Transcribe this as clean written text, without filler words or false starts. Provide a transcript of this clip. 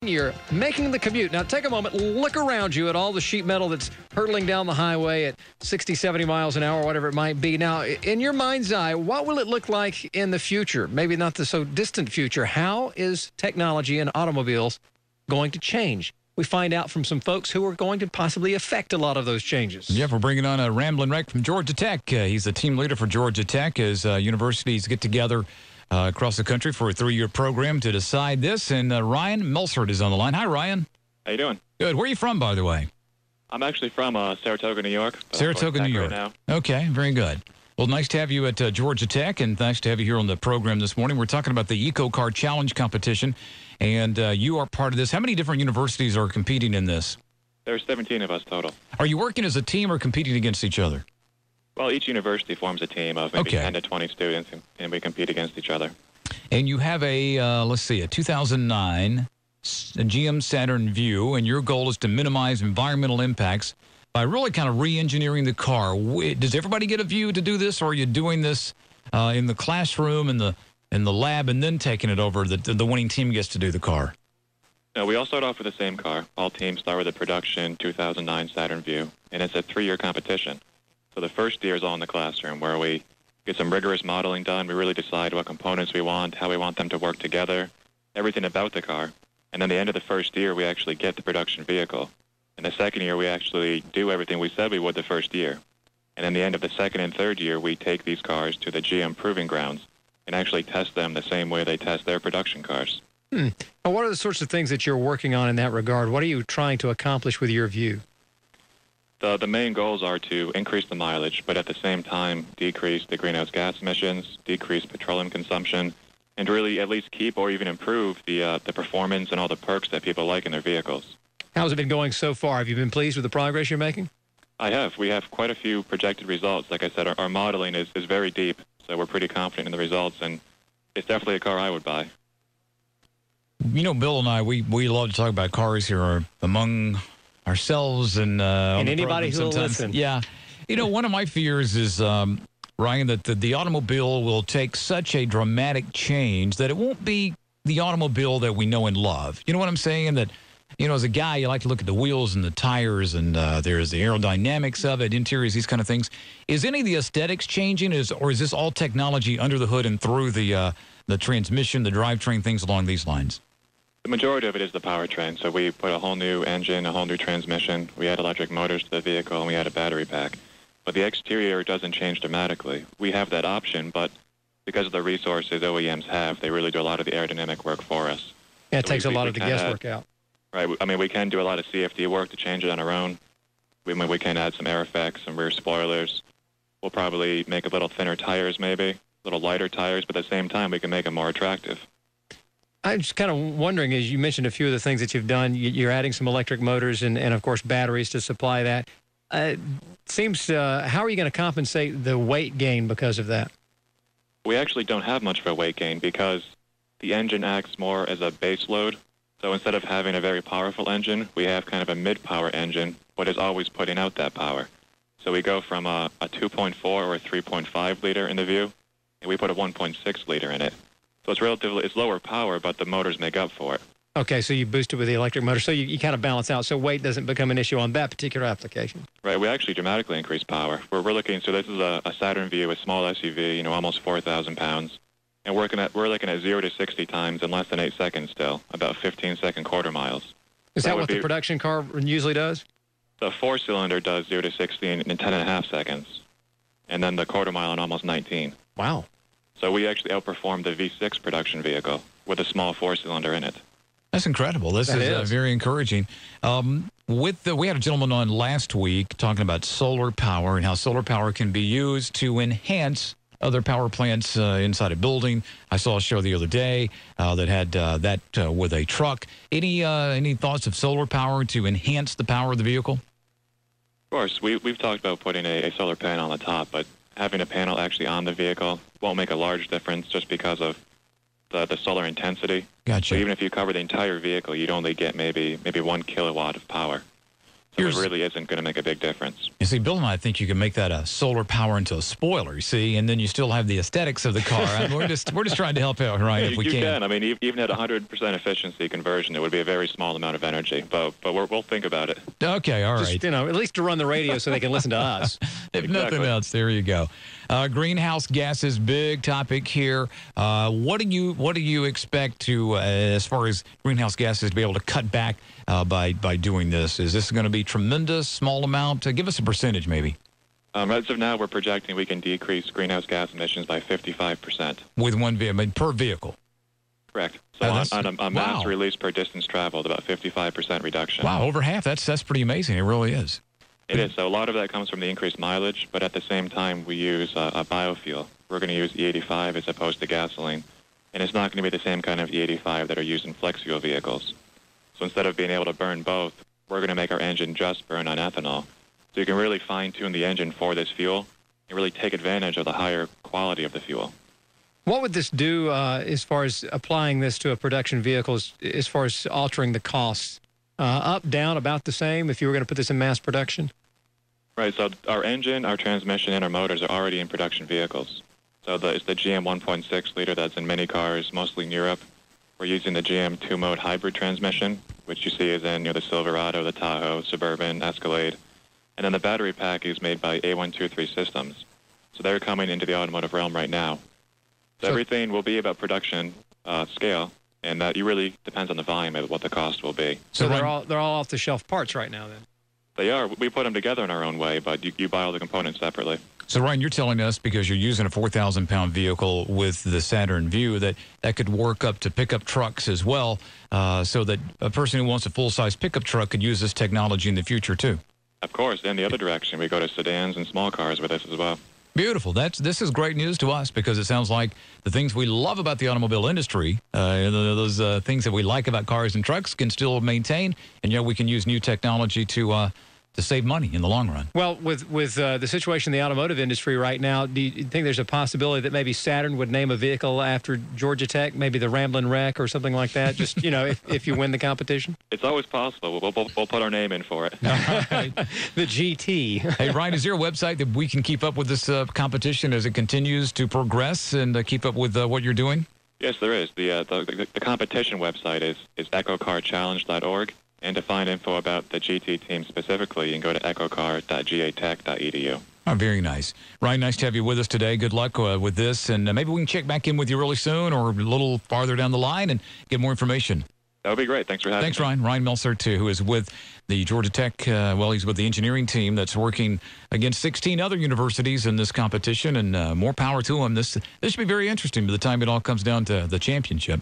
You're making the commute. Now, take a moment, look around you at all the sheet metal that's hurtling down the highway at 60, 70 miles an hour, whatever it might be. Now, in your mind's eye, what will it look like in the future? Maybe not the so distant future. How is technology in automobiles going to change? We find out from some folks who are going to possibly affect a lot of those changes. Yeah, we're bringing on a Ramblin' Wreck from Georgia Tech. He's the team leader for Georgia Tech as universities get together across the country for a 3-year program to decide this. And Ryan Melsert is on the line. Hi, Ryan. How you doing? Good. Where are you from, by the way? I'm actually from Saratoga, New York. Saratoga, New York. Right now. Okay, very good. Well, nice to have you at Georgia Tech, and nice to have you here on the program this morning. We're talking about the EcoCAR Challenge competition, and you are part of this. How many different universities are competing in this? There's 17 of us total. Are you working as a team or competing against each other? Well, each university forms a team of maybe 10 to 20 students, and we compete against each other. And you have a 2009 GM Saturn Vue, and your goal is to minimize environmental impacts by really kind of re-engineering the car. Does everybody get a Vue to do this, or are you doing this in the classroom, in the lab, and then taking it over, the winning team gets to do the car? No, we all start off with the same car. All teams start with a production 2009 Saturn Vue, and it's a 3-year competition. So the first year is all in the classroom, where we get some rigorous modeling done. We really decide what components we want, how we want them to work together, everything about the car. And then the end of the first year, we actually get the production vehicle. In the second year, we actually do everything we said we would the first year. And in the end of the second and third year, we take these cars to the GM Proving Grounds and actually test them the same way they test their production cars. Well, what are the sorts of things that you're working on in that regard? What are you trying to accomplish with your Vue? The main goals are to increase the mileage, but at the same time decrease the greenhouse gas emissions, decrease petroleum consumption, and really at least keep or even improve the performance and all the perks that people like in their vehicles. How's it been going so far? Have you been pleased with the progress you're making? I have. We have quite a few projected results. Like I said, our modeling is very deep, so we're pretty confident in the results, and it's definitely a car I would buy. You know, Bill and I, we love to talk about cars here among ourselves and anybody who will listen. Yeah. You know, one of my fears is, Ryan, that the automobile will take such a dramatic change that it won't be the automobile that we know and love. You know what I'm saying? That, you know, as a guy, you like to look at the wheels and the tires, and there's the aerodynamics of it, interiors, these kind of things. Is any of the aesthetics changing, or is this all technology under the hood and through the transmission, the drivetrain, things along these lines? The majority of it is the powertrain. So we put a whole new engine, a whole new transmission. We add electric motors to the vehicle, and we add a battery pack. But the exterior doesn't change dramatically. We have that option, but because of the resources OEMs have, they really do a lot of the aerodynamic work for us. Yeah, it takes a lot of the guesswork out. Right. I mean, we can do a lot of CFD work to change it on our own. We can add some air effects, some rear spoilers. We'll probably make a little thinner tires, maybe, a little lighter tires, but at the same time, we can make them more attractive. I'm just kind of wondering, as you mentioned a few of the things that you've done, you're adding some electric motors and of course, batteries to supply that. How are you going to compensate the weight gain because of that? We actually don't have much of a weight gain because the engine acts more as a base load. So instead of having a very powerful engine, we have kind of a mid-power engine, but is always putting out that power. So we go from a 2.4 or a 3.5 liter in the Vue, and we put a 1.6 liter in it. So it's lower power, but the motors make up for it. Okay, so you boost it with the electric motor, so you kind of balance out, so weight doesn't become an issue on that particular application. Right, we actually dramatically increase power. We're looking, so this is a Saturn Vue, a small SUV, almost 4,000 pounds. And we're looking at 0 to 60 times in less than 8 seconds still, about 15-second quarter miles. Is that what the production car usually does? The 4-cylinder does 0 to 60 in 10.5 seconds, and then the quarter mile in almost 19. Wow. So we actually outperformed the V6 production vehicle with a small 4-cylinder in it. That's incredible. This is very encouraging. We had a gentleman on last week talking about solar power and how solar power can be used to enhance other power plants inside a building. I saw a show the other day that had that with a truck. Any thoughts of solar power to enhance the power of the vehicle? Of course. We've talked about putting a solar panel on the top, but having a panel actually on the vehicle won't make a large difference just because of the solar intensity. Gotcha. So even if you cover the entire vehicle, you'd only get maybe 1 kilowatt of power. So it really isn't going to make a big difference. You see, Bill and I think you can make that a solar power into a spoiler, you see, and then you still have the aesthetics of the car. I mean, we're just trying to help out, Ryan, if we can. You can. I mean, even at 100% efficiency conversion, it would be a very small amount of energy. But we'll think about it. Okay, all right. Just, at least to run the radio so they can listen to us. If nothing else, there you go. Greenhouse gases, big topic here. What do you expect to, as far as greenhouse gases, to be able to cut back by doing this? Is this going to be tremendous, small amount? Give us a percentage, maybe. As of now, we're projecting we can decrease greenhouse gas emissions by 55%. With one vehicle, per vehicle? Correct. So on a mass release per distance traveled, about 55% reduction. Wow, over half. That's pretty amazing. It really is. It is. So a lot of that comes from the increased mileage, but at the same time, we use a biofuel. We're going to use E85 as opposed to gasoline, and it's not going to be the same kind of E85 that are used in flex fuel vehicles. So instead of being able to burn both, we're going to make our engine just burn on ethanol. So you can really fine-tune the engine for this fuel and really take advantage of the higher quality of the fuel. What would this do as far as applying this to a production vehicle, as far as altering the costs? Up, down, about the same if you were going to put this in mass production? Right, so our engine, our transmission, and our motors are already in production vehicles. So it's the GM 1.6 liter that's in many cars, mostly in Europe. We're using the GM 2-mode hybrid transmission, which you see is in the Silverado, the Tahoe, Suburban, Escalade. And then the battery pack is made by A123 Systems. So they're coming into the automotive realm right now. So everything will be about production scale, and that really depends on the volume of what the cost will be. So they're all off-the-shelf parts right now, then? They are. We put them together in our own way, but you buy all the components separately. So, Ryan, you're telling us, because you're using a 4,000-pound vehicle with the Saturn Vue, that could work up to pickup trucks as well, so that a person who wants a full-size pickup truck could use this technology in the future, too. Of course. In the other direction, we go to sedans and small cars with this as well. Beautiful. This is great news to us, because it sounds like the things we love about the automobile industry, those things that we like about cars and trucks, can still maintain, and yet we can use new technology to save money in the long run. Well, with the situation in the automotive industry right now, do you think there's a possibility that maybe Saturn would name a vehicle after Georgia Tech, maybe the Ramblin' Wreck or something like that, just, if you win the competition? It's always possible. We'll put our name in for it. The GT. Hey, Ryan, is there a website that we can keep up with this competition as it continues to progress and keep up with what you're doing? Yes, there is. The competition website is ecocarchallenge.org. And to find info about the GT team specifically, you can go to ecocar.gatech.edu. Oh, very nice. Ryan, nice to have you with us today. Good luck with this, and maybe we can check back in with you really soon or a little farther down the line and get more information. That would be great. Thanks for having me. Thanks, Ryan. Ryan Melsert, who is with the Georgia Tech, he's with the engineering team that's working against 16 other universities in this competition, and more power to him. This should be very interesting by the time it all comes down to the championship.